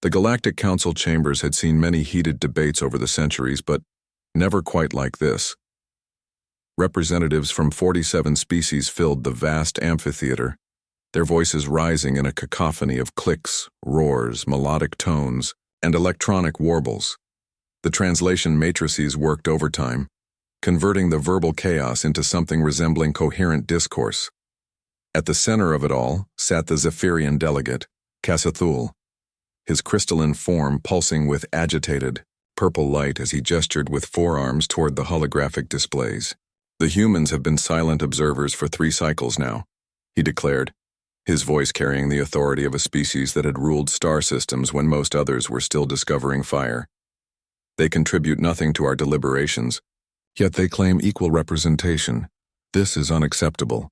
The Galactic Council chambers had seen many heated debates over the centuries, but never quite like this. Representatives from 47 species filled the vast amphitheater, their voices rising in a cacophony of clicks, roars, melodic tones, and electronic warbles. The translation matrices worked overtime, converting the verbal chaos into something resembling coherent discourse. At the center of it all sat the Zephyrian delegate, Casathul, his crystalline form pulsing with agitated, purple light as he gestured with forearms toward the holographic displays. "The humans have been silent observers for 3 cycles now," he declared, his voice carrying the authority of a species that had ruled star systems when most others were still discovering fire. "They contribute nothing to our deliberations, yet they claim equal representation. This is unacceptable."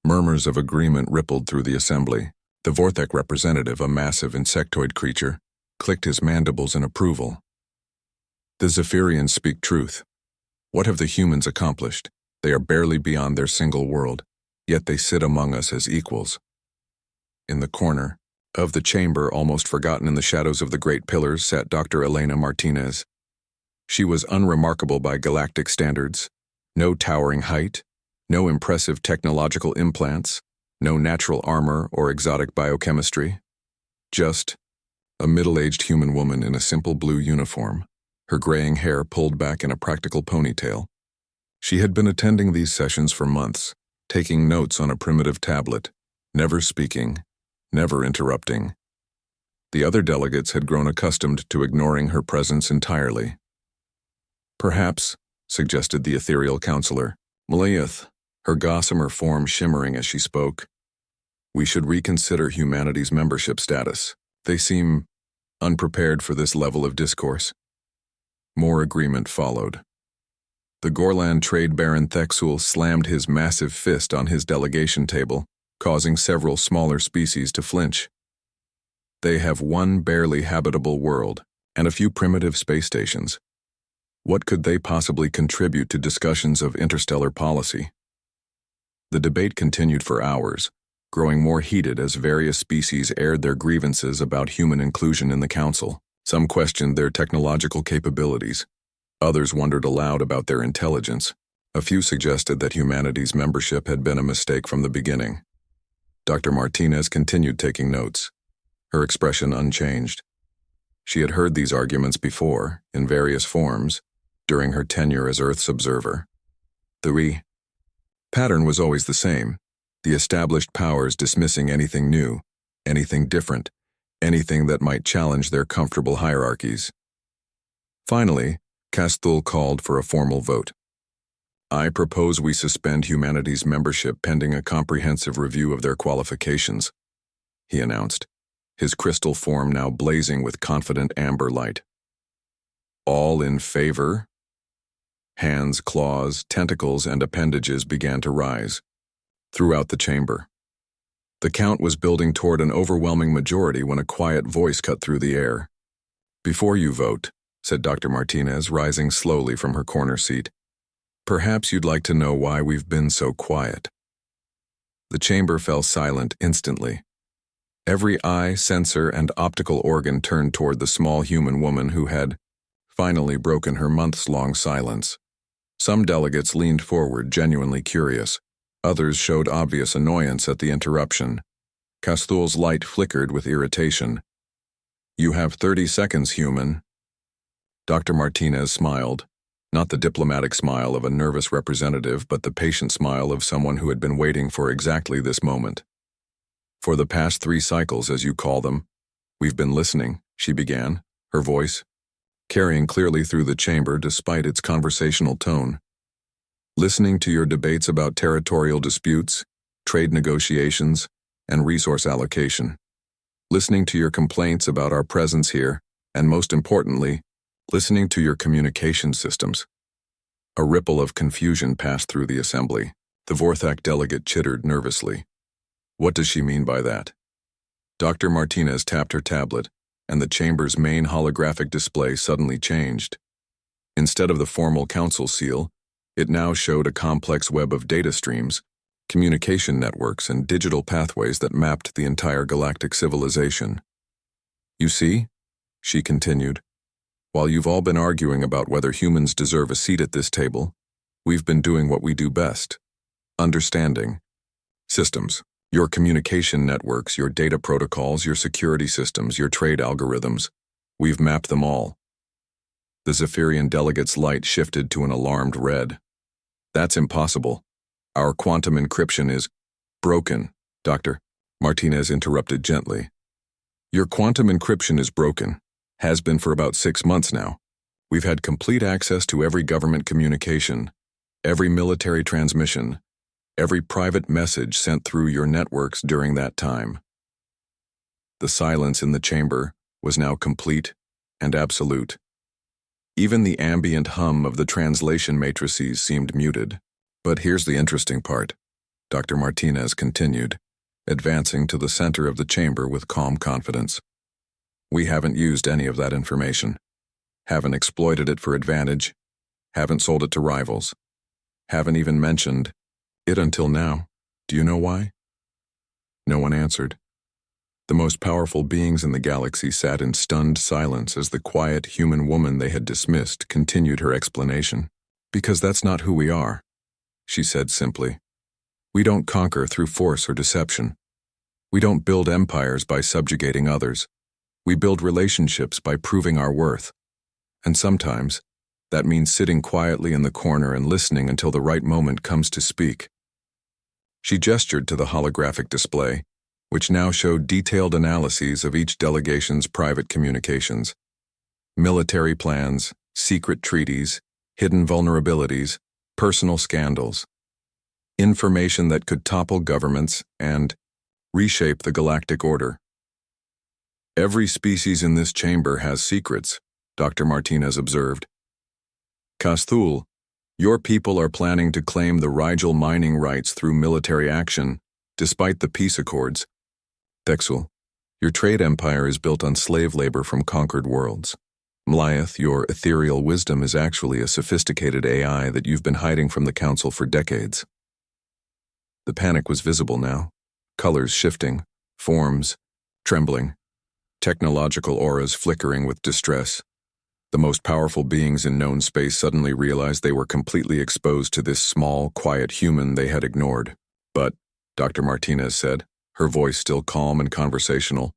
Murmurs of agreement rippled through the assembly. The Vorthek representative, a massive insectoid creature, clicked his mandibles in approval. "The Zephyrians speak truth. What have the humans accomplished? They are barely beyond their single world, yet they sit among us as equals." In the corner of the chamber, almost forgotten in the shadows of the great pillars, sat Dr. Elena Martinez. She was unremarkable by galactic standards. No towering height, no impressive technological implants, no natural armor or exotic biochemistry. Just a middle-aged human woman in a simple blue uniform, her graying hair pulled back in a practical ponytail. She had been attending these sessions for months, taking notes on a primitive tablet, never speaking, never interrupting. The other delegates had grown accustomed to ignoring her presence entirely. "Perhaps," suggested the ethereal counselor, Maliath, her gossamer form shimmering as she spoke, "we should reconsider humanity's membership status. They seem unprepared for this level of discourse." More agreement followed. The Gorlan trade baron Thexul slammed his massive fist on his delegation table, causing several smaller species to flinch. "They have one barely habitable world and a few primitive space stations. What could they possibly contribute to discussions of interstellar policy?" The debate continued for hours, growing more heated as various species aired their grievances about human inclusion in the council. Some questioned their technological capabilities. Others wondered aloud about their intelligence. A few suggested that humanity's membership had been a mistake from the beginning. Dr. Martinez continued taking notes, her expression unchanged. She had heard these arguments before, in various forms, during her tenure as Earth's observer. The pattern was always the same, the established powers dismissing anything new, anything different, anything that might challenge their comfortable hierarchies. Finally, Casthul called for a formal vote. "I propose we suspend humanity's membership pending a comprehensive review of their qualifications," he announced, his crystal form now blazing with confident amber light. "All in favor?" Hands, claws, tentacles, and appendages began to rise throughout the chamber. The count was building toward an overwhelming majority when a quiet voice cut through the air. "Before you vote," said Dr. Martinez, rising slowly from her corner seat, "perhaps you'd like to know why we've been so quiet." The chamber fell silent instantly. Every eye, sensor, and optical organ turned toward the small human woman who had finally broken her months-long silence. Some delegates leaned forward, genuinely curious. Others showed obvious annoyance at the interruption. Casthul's light flickered with irritation. "You have 30 seconds, human." Dr. Martinez smiled, not the diplomatic smile of a nervous representative, but the patient smile of someone who had been waiting for exactly this moment. "For the past 3 cycles, as you call them, we've been listening," she began, her voice carrying clearly through the chamber despite its conversational tone. "Listening to your debates about territorial disputes, trade negotiations, and resource allocation. Listening to your complaints about our presence here, and most importantly, listening to your communication systems." A ripple of confusion passed through the assembly. The Vorthak delegate chittered nervously. "What does she mean by that?" Dr. Martinez tapped her tablet, and the chamber's main holographic display suddenly changed. Instead of the formal council seal, it now showed a complex web of data streams, communication networks, and digital pathways that mapped the entire galactic civilization. You see, she continued, while you've all been arguing about whether humans deserve a seat at this table, we've been doing what we do best. Understanding. Systems. Your communication networks, your data protocols, your security systems, your trade algorithms. We've mapped them all. The Zephyrian delegate's light shifted to an alarmed red. That's impossible. Our quantum encryption is broken, Dr. Martinez interrupted gently. Your quantum encryption is broken. Has been for about 6 months now. We've had complete access to every government communication, every military transmission, every private message sent through your networks during that time. The silence in the chamber was now complete and absolute. Even the ambient hum of the translation matrices seemed muted. But here's the interesting part, Dr. Martinez continued, advancing to the center of the chamber with calm confidence. We haven't used any of that information, haven't exploited it for advantage, haven't sold it to rivals, haven't even mentioned it until now. Do you know why? No one answered. The most powerful beings in the galaxy sat in stunned silence as the quiet human woman they had dismissed continued her explanation. Because that's not who we are, she said simply. We don't conquer through force or deception. We don't build empires by subjugating others. We build relationships by proving our worth. And sometimes, that means sitting quietly in the corner and listening until the right moment comes to speak. She gestured to the holographic display, which now showed detailed analyses of each delegation's private communications. Military plans, secret treaties, hidden vulnerabilities, personal scandals. Information that could topple governments and reshape the galactic order. Every species in this chamber has secrets, Dr. Martinez observed. Kasthul, your people are planning to claim the Rigel mining rights through military action, despite the peace accords. Dexul, your trade empire is built on slave labor from conquered worlds. Mliath, your ethereal wisdom is actually a sophisticated AI that you've been hiding from the Council for decades. The panic was visible now, colors shifting, forms trembling, technological auras flickering with distress. The most powerful beings in known space suddenly realized they were completely exposed to this small, quiet human they had ignored. But, Dr. Martinez said, her voice still calm and conversational,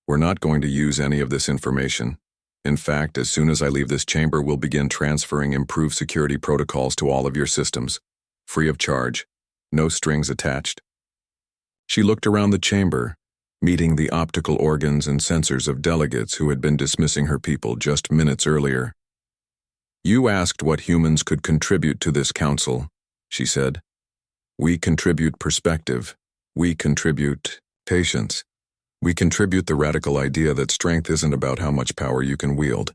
we're not going to use any of this information. In fact, as soon as I leave this chamber, we'll begin transferring improved security protocols to all of your systems, free of charge, no strings attached. She looked around the chamber, meeting the optical organs and sensors of delegates who had been dismissing her people just minutes earlier. You asked what humans could contribute to this council, she said. We contribute perspective. We contribute patience. We contribute the radical idea that strength isn't about how much power you can wield,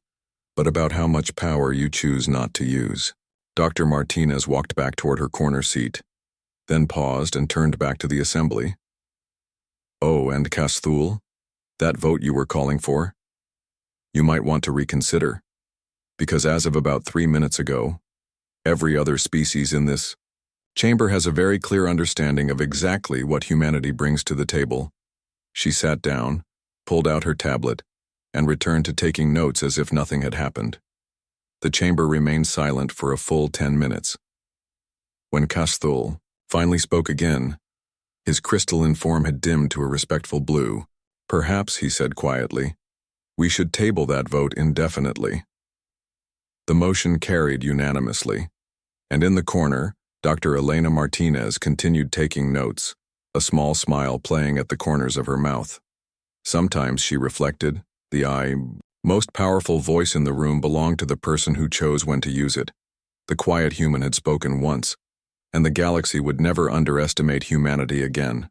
but about how much power you choose not to use. Dr. Martinez walked back toward her corner seat, then paused and turned back to the assembly. Oh, and Kasthul, that vote you were calling for? You might want to reconsider, because as of about 3 minutes ago, every other species in this chamber has a very clear understanding of exactly what humanity brings to the table. She sat down, pulled out her tablet, and returned to taking notes as if nothing had happened. The chamber remained silent for a full 10 minutes. When Kasthul finally spoke again, his crystalline form had dimmed to a respectful blue. Perhaps, he said quietly, we should table that vote indefinitely. The motion carried unanimously, and in the corner, Dr. Elena Martinez continued taking notes, a small smile playing at the corners of her mouth. Sometimes, she reflected, the most powerful voice in the room belonged to the person who chose when to use it. The quiet human had spoken once, and the galaxy would never underestimate humanity again.